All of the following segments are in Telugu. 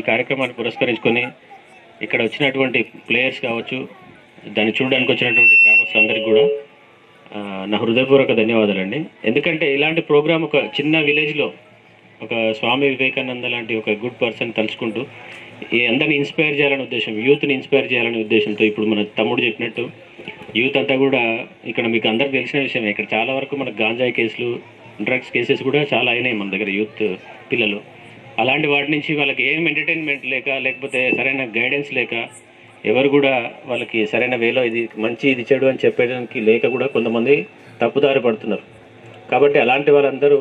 కార్యక్రమాన్ని పురస్కరించుకొని ఇక్కడ వచ్చినటువంటి ప్లేయర్స్ కావచ్చు, దాన్ని చూడడానికి వచ్చినటువంటి గ్రామస్తులందరికీ కూడా నా హృదయపూర్వక ధన్యవాదాలండి. ఎందుకంటే ఇలాంటి ప్రోగ్రామ్ ఒక చిన్న విలేజ్లో ఒక స్వామి వివేకానంద లాంటి ఒక గుడ్ పర్సన్ తలుచుకుంటూ అందరినీ ఇన్స్పైర్ చేయాలనే ఉద్దేశం, యూత్ని ఇన్స్పైర్ చేయాలనే ఉద్దేశంతో ఇప్పుడు మన తమ్ముడు చెప్పినట్టు యూత్ అంతా కూడా ఇక్కడ మీకు అందరికి తెలిసిన విషయమే, ఇక్కడ చాలా వరకు మనకు గాంజాయి కేసులు, డ్రగ్స్ కేసెస్ కూడా చాలా అయినాయి మన దగ్గర యూత్ పిల్లలు. అలాంటి వాటి నుంచి వాళ్ళకి ఏం ఎంటర్టైన్మెంట్ లేక, లేకపోతే సరైన గైడెన్స్ లేక, ఎవరు కూడా వాళ్ళకి సరైన వేలో ఇది మంచి ఇది చెడు అని చెప్పడానికి లేక కూడా కొంతమంది తప్పుదారి పడుతున్నారు. కాబట్టి అలాంటి వాళ్ళందరూ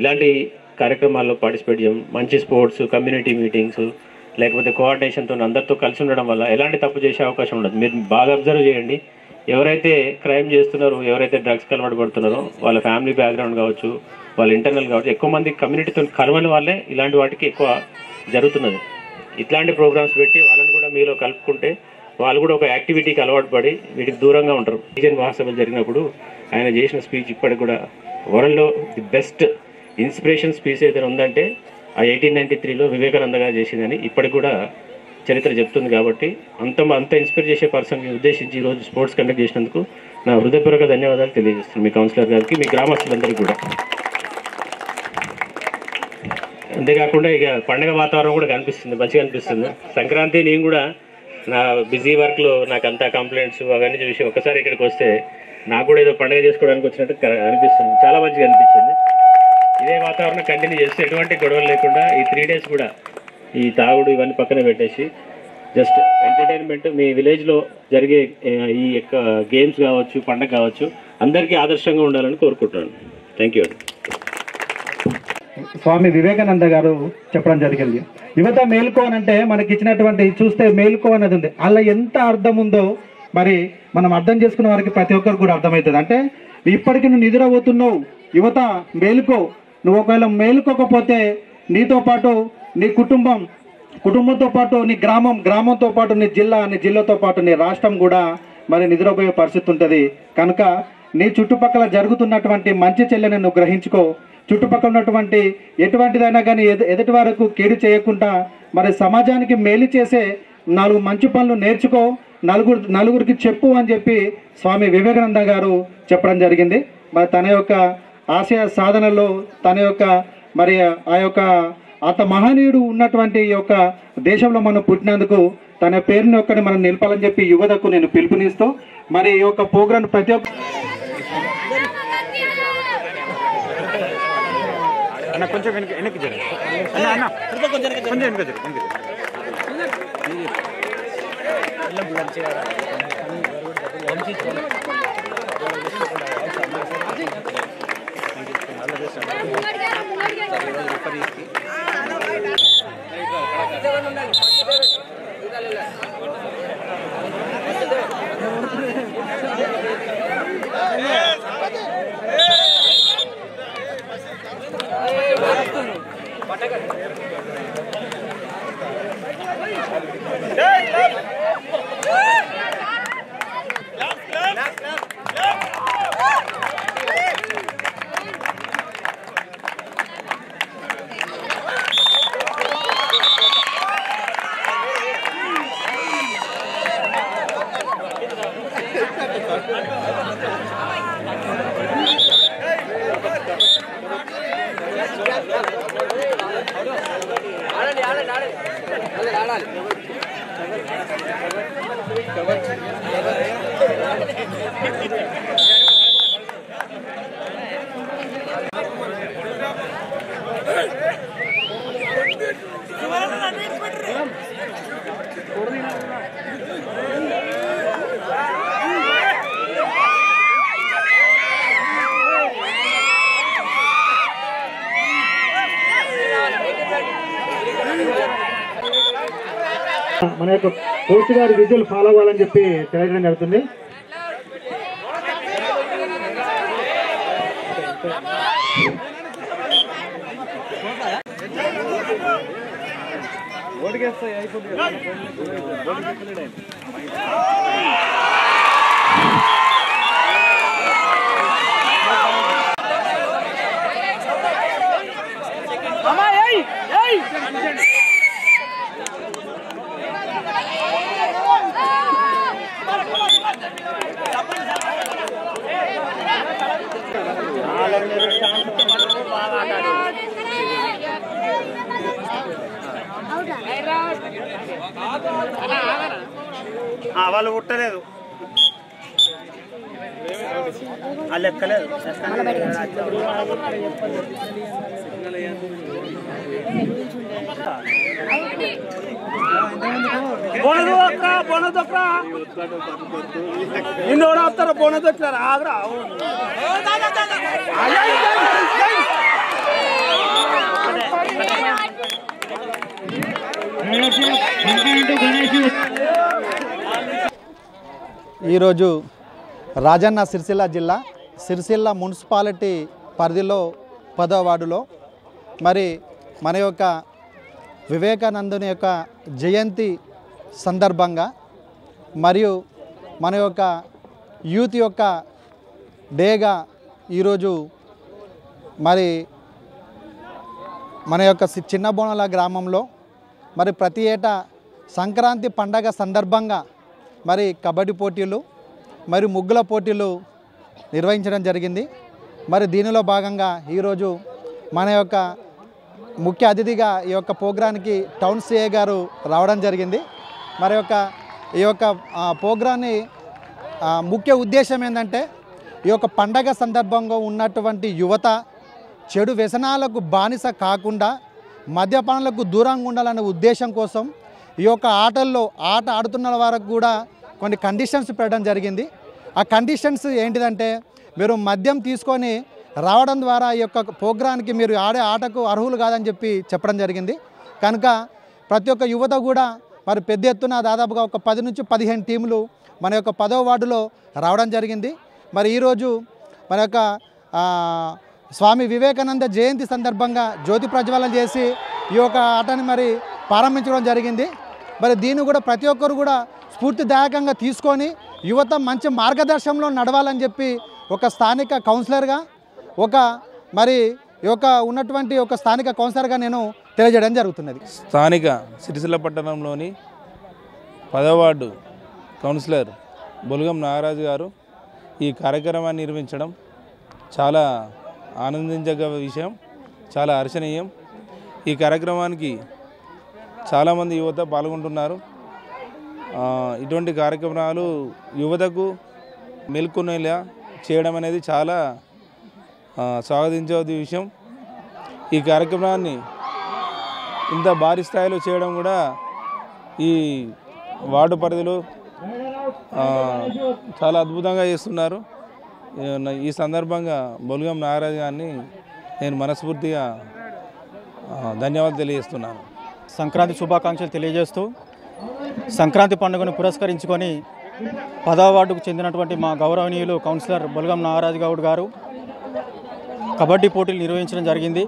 ఇలాంటి కార్యక్రమాల్లో పార్టిసిపేట్ చేయడం, మంచి స్పోర్ట్స్, కమ్యూనిటీ మీటింగ్స్, లేకపోతే కోఆర్డినేషన్తో అందరితో కలిసి ఉండడం వల్ల ఎలాంటి తప్పు చేసే అవకాశం ఉండదు. మీరు బాగా అబ్జర్వ్ చేయండి, ఎవరైతే క్రైమ్ చేస్తున్నారో, ఎవరైతే డ్రగ్స్కి అలవాటు పడుతున్నారో వాళ్ళ ఫ్యామిలీ బ్యాక్గ్రౌండ్ కావచ్చు, వాళ్ళ ఇంటర్నల్ కావచ్చు, ఎక్కువ మంది కమ్యూనిటీతో కలవని వాళ్ళే ఇలాంటి వాటికి ఎక్కువ జరుగుతున్నది. ఇట్లాంటి ప్రోగ్రామ్స్ పెట్టి వాళ్ళని కూడా మీలో కలుపుకుంటే వాళ్ళు కూడా ఒక యాక్టివిటీకి అలవాటు పడి వీటికి దూరంగా ఉంటారు. రీజన్ మహాసభలు జరిగినప్పుడు ఆయన చేసిన స్పీచ్ ఇప్పటికి కూడా వరల్డ్లో ది బెస్ట్ ఇన్స్పిరేషన్ స్పీచ్ ఏదైనా ఉందంటే ఆ 1893లో వివేకానంద గారు చేసిందని ఇప్పటికి కూడా చరిత్ర చెప్తుంది. కాబట్టి అంత ఇన్స్పైర్ చేసే పర్సన్ని ఉద్దేశించి ఈరోజు స్పోర్ట్స్ కండక్ట్ చేసినందుకు నా హృదయపూర్వక ధన్యవాదాలు తెలియజేస్తున్నాను మీ కౌన్సిలర్ గారికి, మీ గ్రామస్తులందరికీ కూడా. అంతేకాకుండా ఇక పండగ వాతావరణం కూడా కనిపిస్తుంది, మంచిగా అనిపిస్తుంది. సంక్రాంతి నేను కూడా నా బిజీ వర్క్లో నాకు అంతా కంప్లైంట్స్ అవన్నీ చూసి ఒకసారి ఇక్కడికి వస్తే నాకు కూడా ఏదో పండుగ చేసుకోవడానికి వచ్చినట్టు అనిపిస్తుంది, చాలా మంచిగా అనిపించింది. ఇదే వాతావరణం కంటిన్యూ చేస్తే ఎటువంటి గొడవలు లేకుండా ఈ 3 days కూడా ఈ తాగుడు ఇవన్నీ పక్కన పెట్టేసి జస్ట్ ఎంటర్టైన్మెంట్ మీ విలేజ్లో జరిగే ఈ యొక్క గేమ్స్ కావచ్చు, పండగ కావచ్చు, అందరికీ ఆదర్శంగా ఉండాలని కోరుకుంటున్నాను. Thank you. స్వామి వివేకానంద గారు చెప్పడం జరిగింది, యువత మేలుకో అని అంటే మనకి ఇచ్చినటువంటి చూస్తే మేలుకో అనేది ఉంది, అలా ఎంత అర్థం ఉందో మరి మనం అర్థం చేసుకున్న వారికి ప్రతి ఒక్కరు కూడా అర్థమవుతుంది. అంటే ఇప్పటికీ నువ్వు నిద్రపోతున్నావు, యువత మేలుకో, నువ్వు ఒకవేళ మేలుకోకపోతే నీతో పాటు నీ కుటుంబంతో పాటు నీ గ్రామంతో పాటు నీ జిల్లాతో పాటు నీ రాష్ట్రం కూడా మరి నిద్రపోయే పరిస్థితి ఉంటుంది. కనుక నీ చుట్టుపక్కల జరుగుతున్నటువంటి మంచి చెల్లెని నువ్వు గ్రహించుకో, చుట్టుపక్కల ఉన్నటువంటి ఎటువంటిదైనా కానీ ఎదుటి వరకు కీడు చేయకుండా మరి సమాజానికి మేలు చేసే 4 మంచి పనులు నేర్చుకో, నలుగురికి చెప్పు అని చెప్పి స్వామి వివేకానంద గారు చెప్పడం జరిగింది. మరి తన యొక్క ఆశయ సాధనలో తన యొక్క మరి ఆ యొక్క అంత మహనీయుడు ఉన్నటువంటి ఈ యొక్క దేశంలో మనం పుట్టినందుకు తన పేరుని ఒక్కటి మనం నిలపాలని చెప్పి యువతకు నేను పిలుపునిస్తూ మరి ఈ యొక్క ప్రోగ్రాం ప్రతి ఒక్క కొంచెం వెనక్కి జరగండి కొంచెం వెనక జరగండి. మన యొక్క కోచ్ గారి విజువల్ ఫాలో అవ్వాలని చెప్పి తెలియజేయడం జరుగుతుంది. వాళ్ళు పుట్టలేదు వాళ్ళు ఎక్కలేదు ಇನ್ನೋಡ ಆಗ್ತಾರ ಬೋನಸ್ ಆದ್ರ ఈరోజు రాజన్న సిరిసిల్ల జిల్లా సిరిసిల్ల మున్సిపాలిటీ పరిధిలో 10వ వార్డులో మరి మన యొక్క వివేకానందుని యొక్క జయంతి సందర్భంగా మరియు మన యొక్క యూత్ యొక్క డేగా ఈరోజు మరి మన యొక్క చిన్నబోనల గ్రామంలో మరి ప్రతి ఏటా సంక్రాంతి పండగ సందర్భంగా మరి కబడ్డీ పోటీలు మరి ముగ్గుల పోటీలు నిర్వహించడం జరిగింది. మరి దీనిలో భాగంగా ఈరోజు మన యొక్క ముఖ్య అతిథిగా ఈ యొక్క ప్రోగ్రాంకి టౌన్ సిఐ గారు రావడం జరిగింది. మరి ఈ యొక్క ప్రోగ్రాన్ని ముఖ్య ఉద్దేశం ఏంటంటే ఈ యొక్క పండగ సందర్భంగా ఉన్నటువంటి యువత చెడు వ్యసనాలకు బానిస కాకుండా మద్యపానాలకు దూరంగా ఉండాలనే ఉద్దేశం కోసం ఈ యొక్క ఆట ఆడుతున్న వారికి కూడా కొన్ని కండిషన్స్ పెట్టడం జరిగింది. ఆ కండిషన్స్ ఏంటిదంటే మీరు మద్యం తీసుకొని రావడం ద్వారా ఈ యొక్క ప్రోగ్రాంకి మీరు ఆడే ఆటకు అర్హులు కాదని చెప్పడం జరిగింది. కనుక ప్రతి ఒక్క యువత కూడా మరి పెద్ద ఎత్తున దాదాపుగా ఒక 10 నుంచి 15 టీములు మన యొక్క 10వ వార్డులో రావడం జరిగింది. మరి ఈరోజు మన యొక్క స్వామి వివేకానంద జయంతి సందర్భంగా జ్యోతి ప్రజ్వలన చేసి ఈ యొక్క ఆటని మరి ప్రారంభించడం జరిగింది. మరి దీన్ని కూడా ప్రతి ఒక్కరు కూడా స్ఫూర్తిదాయకంగా తీసుకొని యువత మంచి మార్గదర్శనంలో నడవాలని చెప్పి ఒక స్థానిక కౌన్సిలర్గా మరి ఈ యొక్క ఉన్నటువంటి ఒక స్థానిక కౌన్సిలర్గా నేను తెలియజేయడం జరుగుతున్నది. స్థానిక సిరిసిల్ల పట్టణంలోని 10వ వార్డు కౌన్సిలర్ బొలగం నాగరాజు గారు ఈ కార్యక్రమాన్ని నిర్వహించడం చాలా ఆనందించగ విషయం, చాలా హర్షణీయం. ఈ కార్యక్రమానికి చాలామంది యువత పాల్గొంటున్నారు. ఇటువంటి కార్యక్రమాలు యువతకు మెలుకునేలా చేయడం అనేది చాలా స్వాగతించే విషయం. ఈ కార్యక్రమాన్ని ఇంత భారీ స్థాయిలో చేయడం కూడా ఈ వార్డు పరిధిలో చాలా అద్భుతంగా చేస్తున్నారు. ఈ సందర్భంగా బొలగం నాగరాజు గారిని నేను మనస్ఫూర్తిగా ధన్యవాదాలు తెలియజేస్తున్నాను. సంక్రాంతి శుభాకాంక్షలు తెలియజేస్తూ సంక్రాంతి పండుగను పురస్కరించుకొని 10వ వార్డుకు చెందినటువంటి మా గౌరవనీయులు కౌన్సిలర్ బొలగం నాగరాజు గౌడ్ గారు కబడ్డీ పోటీలు నిర్వహించడం జరిగింది.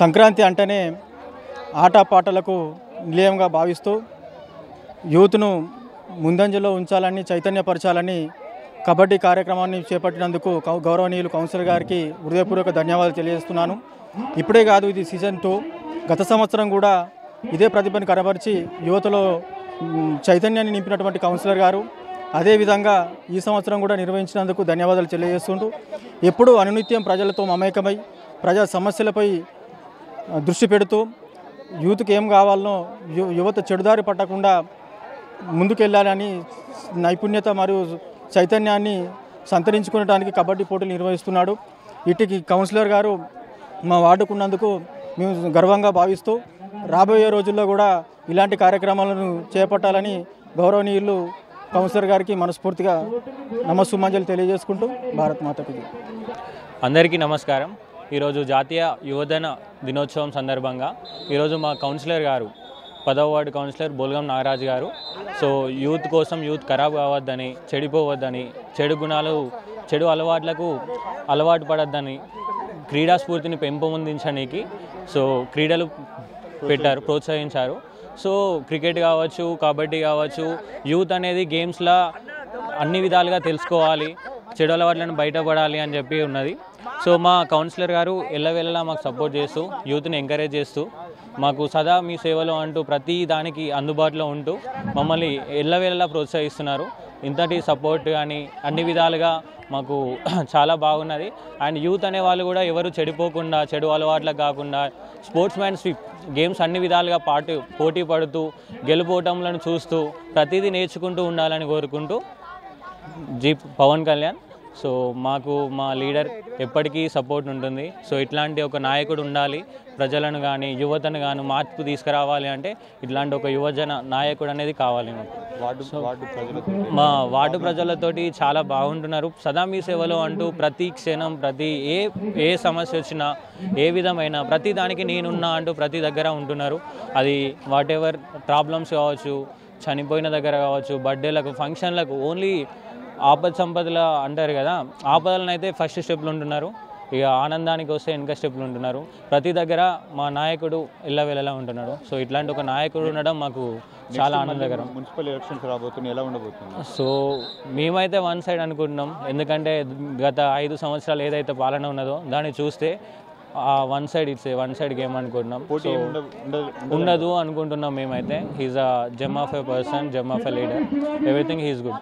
సంక్రాంతి అంటేనే ఆటపాటలకు నిలయంగా భావిస్తూ యూత్ను ముందంజలో ఉంచాలని, చైతన్యపరచాలని కబడ్డీ కార్యక్రమాన్ని చేపట్టినందుకు గౌరవనీయులు కౌన్సిలర్ గారికి హృదయపూర్వక ధన్యవాదాలు తెలియజేస్తున్నాను. ఇప్పుడే కాదు, ఇది సీజన్ 2. గత సంవత్సరం కూడా ఇదే ప్రతిభను కనబరిచి యువతలో చైతన్యాన్ని నింపినటువంటి కౌన్సిలర్ గారు అదేవిధంగా ఈ సంవత్సరం కూడా నిర్వహించినందుకు ధన్యవాదాలు తెలియజేస్తుంటూ ఎప్పుడూ అనునిత్యం ప్రజలతో మమేకమై ప్రజా సమస్యలపై దృష్టి పెడుతూ యూత్కి ఏం కావాలనో యువత చెడుదారి పట్టకుండా ముందుకెళ్ళాలని నైపుణ్యత మరియు చైతన్యాన్ని సంతరించుకునడానికి కబడ్డీ పోటీలు నిర్వహిస్తున్నాడు. ఇటుకి కౌన్సిలర్ గారు మా వార్డుకున్నందుకు మేము గర్వంగా భావిస్తూ రాబోయే రోజుల్లో కూడా ఇలాంటి కార్యక్రమాలను చేపట్టాలని గౌరవనీయులు కౌన్సిలర్ గారికి మనస్ఫూర్తిగా నమస్సుమంజలు తెలియజేసుకుంటూ భారత్ మాతకి. అందరికీ నమస్కారం. ఈరోజు జాతీయ యువజన దినోత్సవం సందర్భంగా ఈరోజు మా కౌన్సిలర్ గారు 10వ వార్డు కౌన్సిలర్ బొలగం నాగరాజు గారు యూత్ కోసం యూత్ ఖరాబ్ కావద్దని, చెడిపోవద్దని, చెడు అలవాట్లకు అలవాటు పడద్దని, క్రీడా స్ఫూర్తిని పెంపొందించడానికి క్రీడలు పెట్టారు, ప్రోత్సహించారు. క్రికెట్ కావచ్చు, కబడ్డీ కావచ్చు, యూత్ అనేది గేమ్స్లో అన్ని విధాలుగా తెలుసుకోవాలి, చెడు అలవాట్లను బయటపడాలి అని చెప్పి ఉన్నది. మా కౌన్సిలర్ గారు ఎల్లవేళలా మాకు సపోర్ట్ చేస్తూ యూత్ని ఎంకరేజ్ చేస్తూ మాకు సదా మీ సేవలో అంటూ ప్రతి దానికి అందుబాటులో ఉంటూ మమ్మల్ని ఎల్లవేళలా ప్రోత్సహిస్తున్నారు. ఇంతటి సపోర్ట్ కానీ అన్ని విధాలుగా మాకు చాలా బాగున్నది. అండ్ యూత్ అనే వాళ్ళు కూడా ఎవరు చెడిపోకుండా, చెడు అలవాట్లకు కాకుండా స్పోర్ట్స్ మ్యాన్షిప్ గేమ్స్ అన్ని విధాలుగా పోటీ పడుతూ గెలుపోవటంలను చూస్తూ ప్రతిదీ నేర్చుకుంటూ ఉండాలని కోరుకుంటూ పవన్ కళ్యాణ్. సో మాకు మా లీడర్ ఎప్పటికీ సపోర్ట్ ఉంటుంది. సో ఇట్లాంటి ఒక నాయకుడు ఉండాలి, ప్రజలను కానీ యువతను కానీ మార్పు తీసుకురావాలి అంటే ఇట్లాంటి ఒక యువజన నాయకుడు అనేది కావాలి మాకు. మా వార్డు ప్రజలతోటి చాలా బాగుంటున్నారు. సదా మీ సేవలో అంటూ ప్రతి క్షణం ఏ సమస్య వచ్చినా ఏ విధమైన ప్రతి దానికి నేనున్నా అంటూ ప్రతి దగ్గర ఉంటున్నారు. అది వాట్ ఎవర్ ప్రాబ్లమ్స్ కావచ్చు, చనిపోయిన దగ్గర కావచ్చు, బర్త్డేలకు, ఫంక్షన్లకు, ఓన్లీ ఆపద సంపదల అంటారు కదా, ఆపదలను అయితే ఫస్ట్ స్టెప్లు ఉంటున్నారు. ఇక ఆనందానికి వస్తే వెనక స్టెప్లు ఉంటున్నారు. ప్రతి దగ్గర మా నాయకుడు ఎల్లవేళలా ఉంటున్నాడు. సో ఇట్లాంటి ఒక నాయకుడు ఉండడం మాకు చాలా ఆనందకరం. మున్సిపల్ ఎలక్షన్స్ రాబోతున్నాయి, ఎలా ఉండబోతుంది? సో మేమైతే వన్ సైడ్ అనుకుంటున్నాం. ఎందుకంటే గత 5 సంవత్సరాలు ఏదైతే పాలన ఉన్నదో దాన్ని చూస్తే వన్ సైడ్ గేమ్ అనుకుంటున్నాం. ఉండదు అనుకుంటున్నాం మేమైతే. He's a gem of a person, gem of a leader, everything he's good.